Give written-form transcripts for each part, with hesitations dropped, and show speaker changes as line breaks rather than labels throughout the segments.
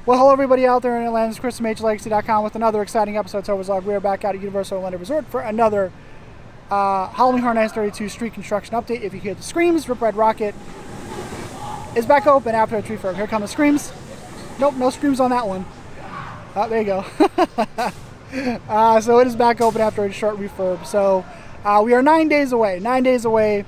Well, hello everybody out there in Atlanta. It's Chris from HHN with another exciting episode of Topher's Vlog. We are back out at Universal Orlando Resort for another Halloween Horror Nights 32 street construction update. If you hear the screams, Rip Red Rocket is back open after a tree firm. Here come the screams. Nope, no screams on that one. Oh, there you go. So it is back open after a short refurb. So we are 9 days away. 9 days away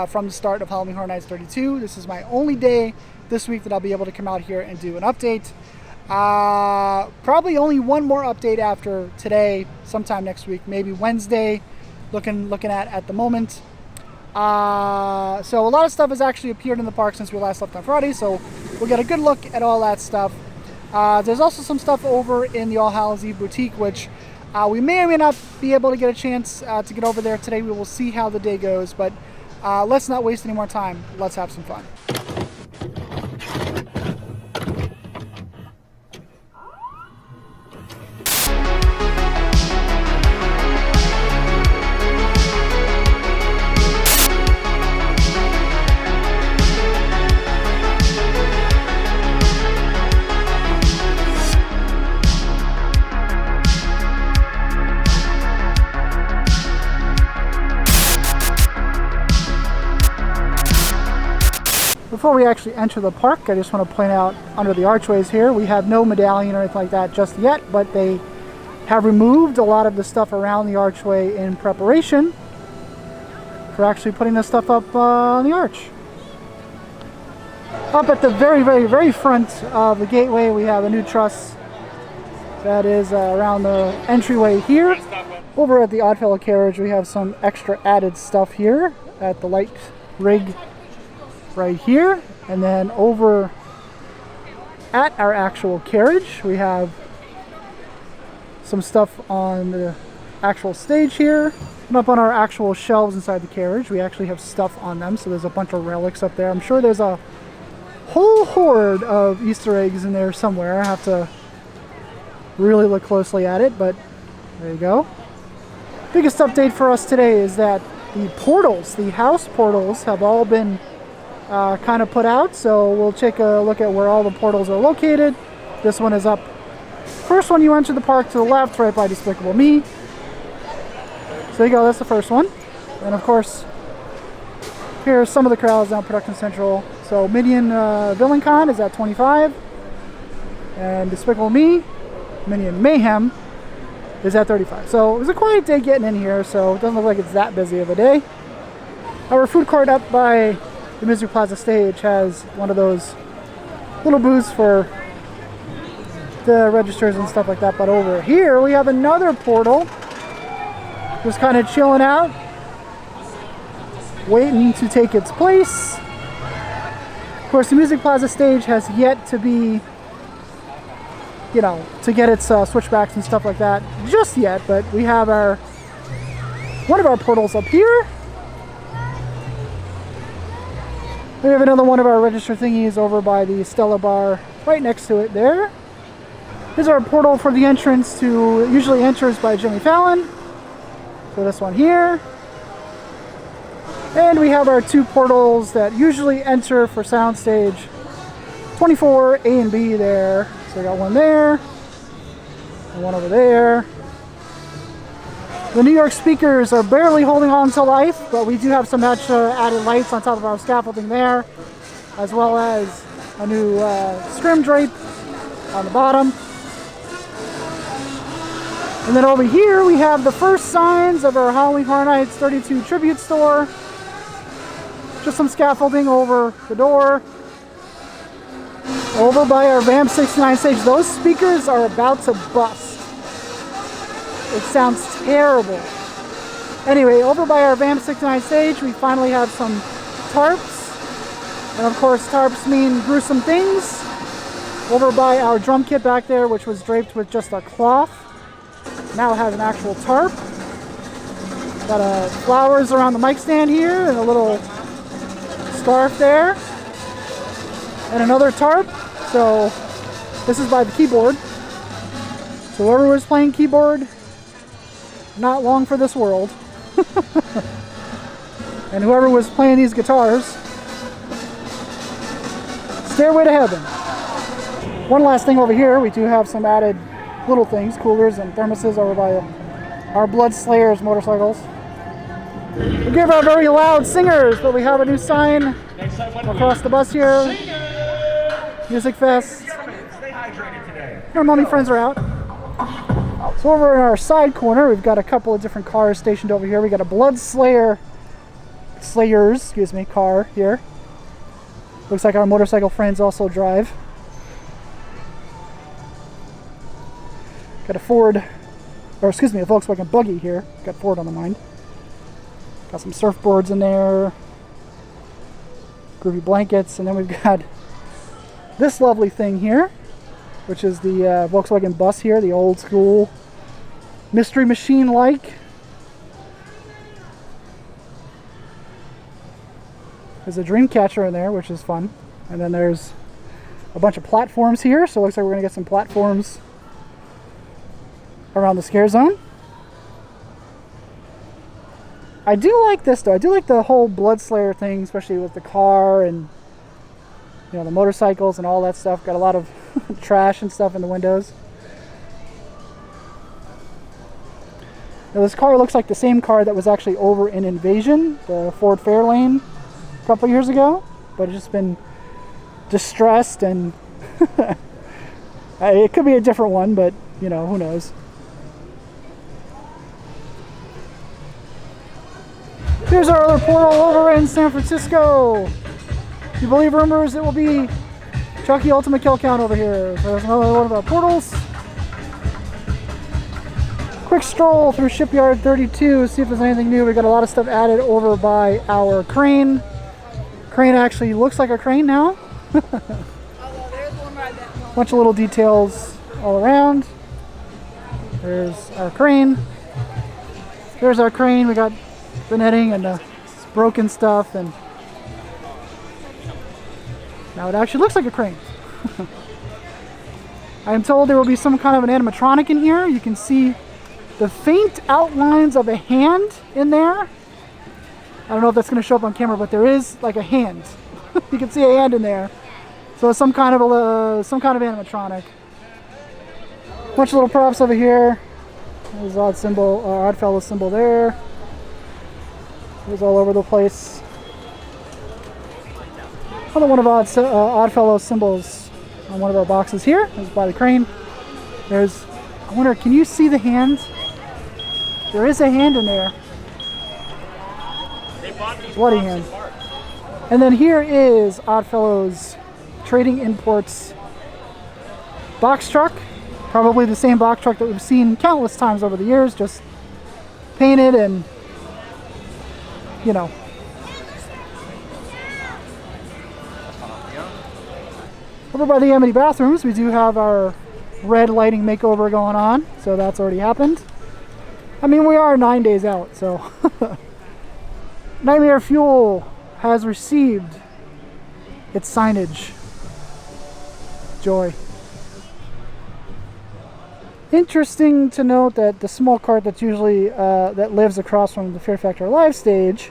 from the start of Halloween Horror Nights 32. This is my only day this week that I'll be able to come out here and do an update. Probably only one more update after today, sometime next week, maybe Wednesday, looking at the moment. So a lot of stuff has actually appeared in the park since we last left on Friday, so we'll get a good look at all that stuff. There's also some stuff over in the All Hallows Eve boutique, which we may or may not be able to get a chance to get over there today. We will see how the day goes, but let's not waste any more time. Let's have some fun. Before we actually enter the park, I just want to point out under the archways here, we have no medallion or anything like that just yet, but they have removed a lot of the stuff around the archway in preparation for actually putting this stuff up on the arch. Up at the very front of the gateway, we have a new truss that is around the entryway here. Over at the Oddfellow carriage, we have some extra added stuff here at the light rig right here, and then over at our actual carriage we have some stuff on the actual stage here, and up on our actual shelves inside the carriage we actually have stuff on them, so there's a bunch of relics up there. I'm sure there's a whole horde of Easter eggs in there somewhere. I have to really look closely at it, but there you go. Biggest update for us today is that the portals, the house portals, have all been kind of put out, so we'll take a look at where all the portals are located. This one is up. First one, you enter the park to the left, right by Despicable Me. So there you go, that's the first one. And of course, here are some of the crowds down Production Central. So Minion Villain Con is at 25, and Despicable Me, Minion Mayhem, is at 35. So it was a quiet day getting in here, so it doesn't look like it's that busy of a day. Our food court up by the Misery Plaza stage has one of those little booths for the registers and stuff like that, but over here we have another portal just kind of chilling out, waiting to take its place. Of course, the Music Plaza stage has yet to be, you know, to get its switchbacks and stuff like that just yet, but we have one of our portals up here. We have another one of our register thingies over by the Stella bar right next to it there. Here's our portal for the entrance to, usually enters by Jimmy Fallon. So this one here. And we have our two portals that usually enter for Soundstage 24, A and B there. So we got one there, and one over there. The New York speakers are barely holding on to life, but we do have some extra added lights on top of our scaffolding there, as well as a new scrim drape on the bottom. And then over here we have the first signs of our Halloween Horror Nights 32 tribute store. Just some scaffolding over the door. Over by our VAMP 69 stage, those speakers are about to bust. It sounds terrible. Anyway, over by our VAMP 69 stage, we finally have some tarps. And of course, tarps mean gruesome things. Over by our drum kit back there, which was draped with just a cloth, now it has an actual tarp. Got flowers around the mic stand here, and a little scarf there. And another tarp. So this is by the keyboard. So whoever was playing keyboard, not long for this world. And whoever was playing these guitars, Stairway to Heaven. One last thing over here, we do have some added little things, coolers and thermoses over by our Blood Slayers motorcycles. We give our very loud singers, but we have a new sign across the bus here. Music Fest. Our mommy friends are out. So over in our side corner, we've got a couple of different cars stationed over here. We got a Blood Slayers, car here. Looks like our motorcycle friends also drive. Got a Volkswagen buggy here. Got Ford on the mind. Got some surfboards in there. Groovy blankets, and then we've got this lovely thing here, which is the Volkswagen bus here, the old school Mystery Machine-like. There's a dream catcher in there, which is fun. And then there's a bunch of platforms here, so it looks like we're going to get some platforms around the scare zone. I do like this though. I do like the whole Blood Slayer thing, especially with the car and the motorcycles and all that stuff. Got a lot of trash and stuff in the windows. Now this car looks like the same car that was actually over in Invasion, the Ford Fairlane, a couple years ago, but it's just been distressed and it could be a different one, but who knows. Here's our other portal over in San Francisco. If you believe rumors, it will be Chucky Ultimate Kill Count over here. So there's another one of our portals. Quick stroll through Shipyard 32, see if there's anything new. We got a lot of stuff added over by our crane. Crane actually looks like a crane now. Bunch of little details all around. There's our crane. There's our crane. We got the netting and the broken stuff, and now it actually looks like a crane. I am told there will be some kind of an animatronic in here. You can see the faint outlines of a hand in there. I don't know if that's going to show up on camera, but there is like a hand. You can see a hand in there. So it's some kind of animatronic. Bunch of little props over here. There's Oddfellow symbol there. It was all over the place. Another one of Oddfellow symbols on one of our boxes here is by the crane. I wonder, can you see the hand? There is a hand in there. Bloody hand. And then here is Oddfellow's Trading Imports box truck. Probably the same box truck that we've seen countless times over the years, just painted and Over by the Amity bathrooms, we do have our red lighting makeover going on, so that's already happened. I mean, we are 9 days out, so Nightmare Fuel has received its signage. Joy. Interesting to note that the small cart that's usually that lives across from the Fear Factor Live stage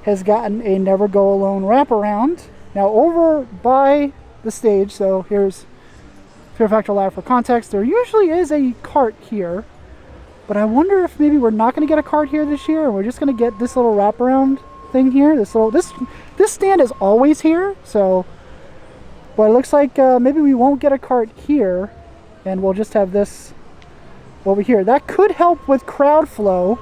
has gotten a Never Go Alone wraparound. Now over by the stage, so here's Fear Factor Live for context, there usually is a cart here, but I wonder if maybe we're not going to get a cart here this year, and we're just going to get this little wraparound thing here. This stand is always here, so, but it looks like maybe we won't get a cart here, and we'll just have this over here. That could help with crowd flow.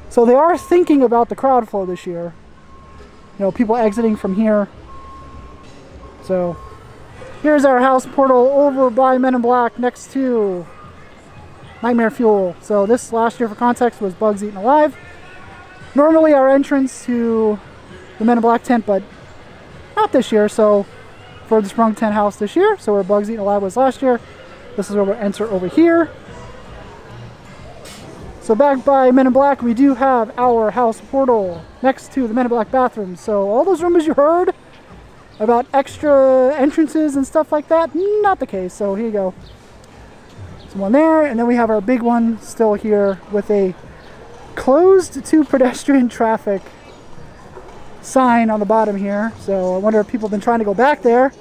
So they are thinking about the crowd flow this year. People exiting from here. So here's our house portal over by Men in Black next to Nightmare Fuel. So this last year, for context, was Bugs Eaten Alive. Normally our entrance to the Men in Black tent, but not this year. So for the Sprung tent house this year. So where Bugs Eaten Alive was last year. This is where we'll enter over here. So back by Men in Black, we do have our house portal next to the Men in Black bathroom. So all those rumors you heard about extra entrances and stuff like that, not the case. So here you go. There's one there, and then we have our big one still here with a closed to pedestrian traffic sign on the bottom here. So I wonder if people have been trying to go back there,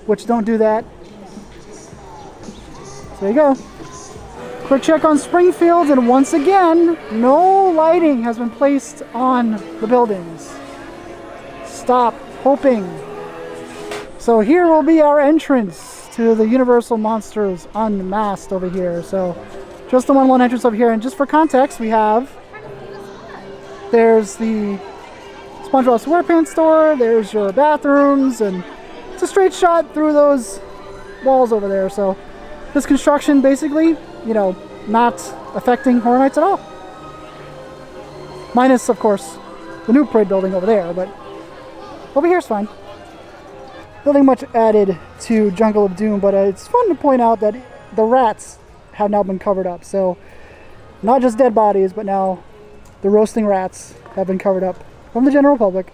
which don't do that. there you go. Quick check on Springfield, and once again, no lighting has been placed on the buildings. Stop hoping. So here will be our entrance to the Universal Monsters Unmasked over here. So just the one entrance over here. And just for context, there's the SpongeBob SquarePants store, there's your bathrooms, and it's a straight shot through those walls over there. So this construction basically, you know, not affecting Horror Nights at all. Minus, of course, the new parade building over there, but over here is fine. Nothing much added to Jungle of Doom, but it's fun to point out that the rats have now been covered up. So not just dead bodies, but now the roasting rats have been covered up from the general public.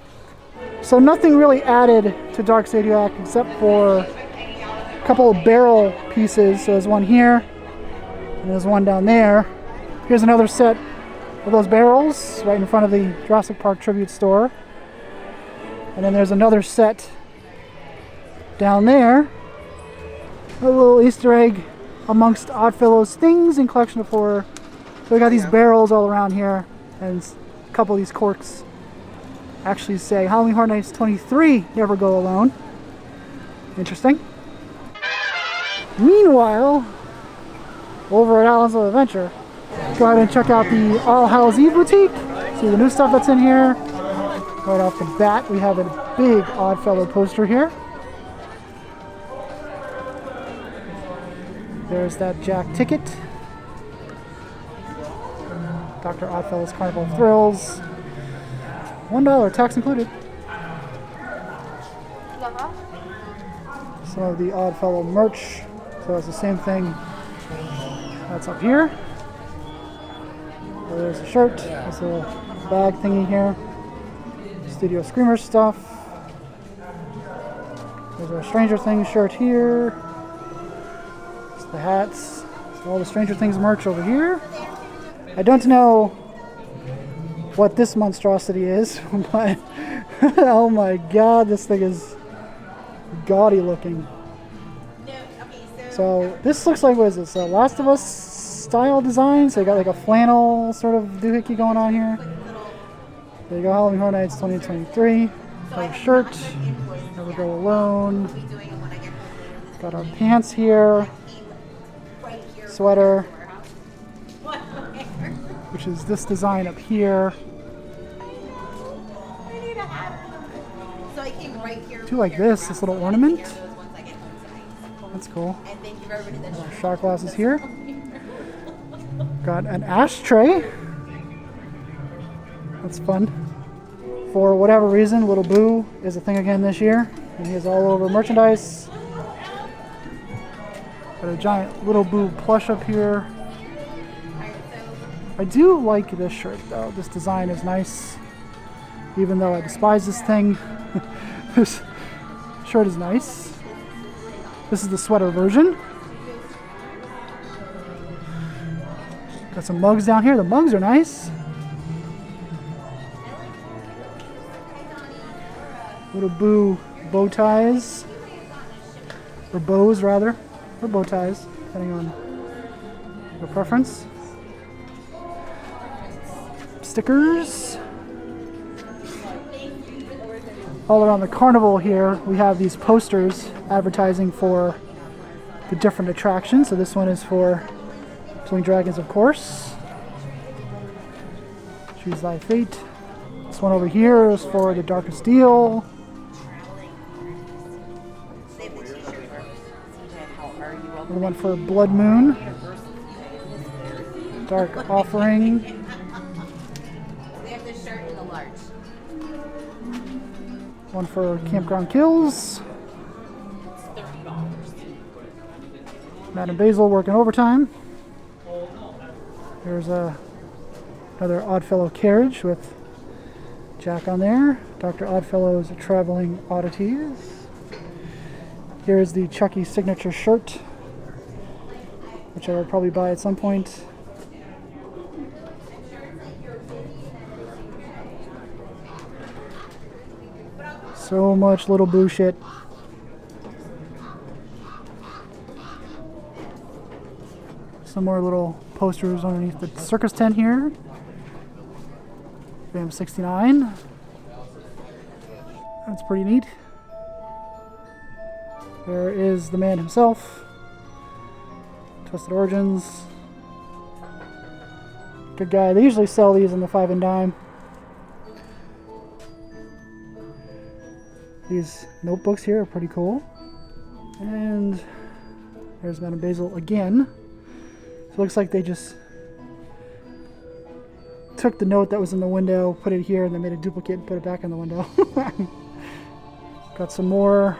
So nothing really added to Dark Stadiac except for a couple of barrel pieces. So there's one here, and there's one down there. Here's another set of those barrels right in front of the Jurassic Park Tribute Store. And then there's another set down there. A little Easter egg amongst Oddfellow's things in Collection of Horror. So we got these barrels all around here, and a couple of these corks actually say Halloween Horror Nights 23, Never Go Alone. Interesting. Meanwhile, over at Islands of Adventure, go ahead and check out the All Hallows Eve boutique. See the new stuff that's in here. Right off the bat, we have a big Oddfellow poster here. There's that Jack ticket. Dr. Oddfellow's Carnival of Thrills. $1, tax included. Some of the Oddfellow merch. So it's the same thing that's up here. There's a shirt. There's a bag thingy here. Studio Screamer stuff. There's our Stranger Things shirt here. There's the hats. So all the Stranger Things merch over here. I don't know what this monstrosity is, but oh my god, this thing is gaudy looking. So this looks like, what is this, Last of Us style design? So you got like a flannel sort of doohickey going on here. There you go, Halloween Horror Nights 2023. Got a shirt, Never Go Alone. Got our pants here. Sweater, which is this design up here. Do like this little ornament. That's cool. Our shot glasses here. Got an ashtray. That's fun. For whatever reason, Little Boo is a thing again this year, and he is all over merchandise. Got a giant Little Boo plush up here. I do like this shirt though. This design is nice. Even though I despise this thing, this shirt is nice. This is the sweater version. Got some mugs down here. The mugs are nice. Little Boo bow ties. Or bows rather. Or bow ties, depending on your preference. Stickers. All around the carnival here, we have these posters advertising for the different attractions. So this one is for Swing Dragons, of course. Choose Thy Fate. This one over here is for The Darkest Deal. Another one for Blood Moon. Dark Offering.
They have this shirt in the large.
One for Campground Kills. Madam Basil working overtime. There's another Oddfellow carriage with Jack on there. Dr. Oddfellow's Traveling Oddities. Here's the Chucky signature shirt, which I will probably buy at some point. So much Little Boo shit. Some more little posters underneath the circus tent here. VAM 69. That's pretty neat. There is the man himself. Twisted Origins. Good guy. They usually sell these in the 5 and dime. These notebooks here are pretty cool. And there's Madame Basil again. So it looks like they just took the note that was in the window, put it here, and then made a duplicate and put it back in the window. Got some more.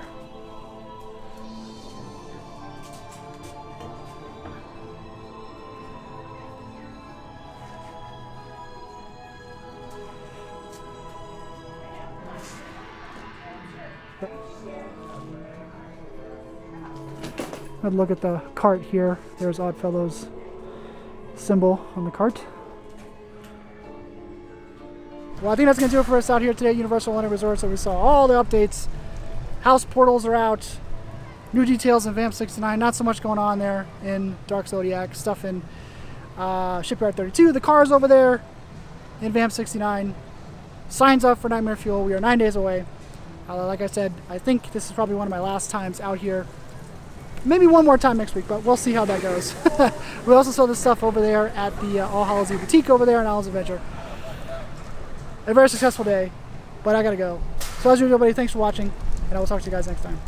I'd look at the cart here. There's Oddfellow's symbol on the cart. Well, I think that's going to do it for us out here today at Universal Orlando Resort. So we saw all the updates. House portals are out. New details in VAM 69. Not so much going on there in Dark Zodiac. Stuff in Shipyard 32. The cars over there in VAM 69. Signs up for Nightmare Fuel. We are 9 days away. Like I said, I think this is probably one of my last times out here. Maybe one more time next week, but we'll see how that goes. We also saw this stuff over there at the All Hallows Eve boutique over there in Allen's Adventure. A very successful day, but I gotta go. So as usual, everybody, thanks for watching, and I will talk to you guys next time.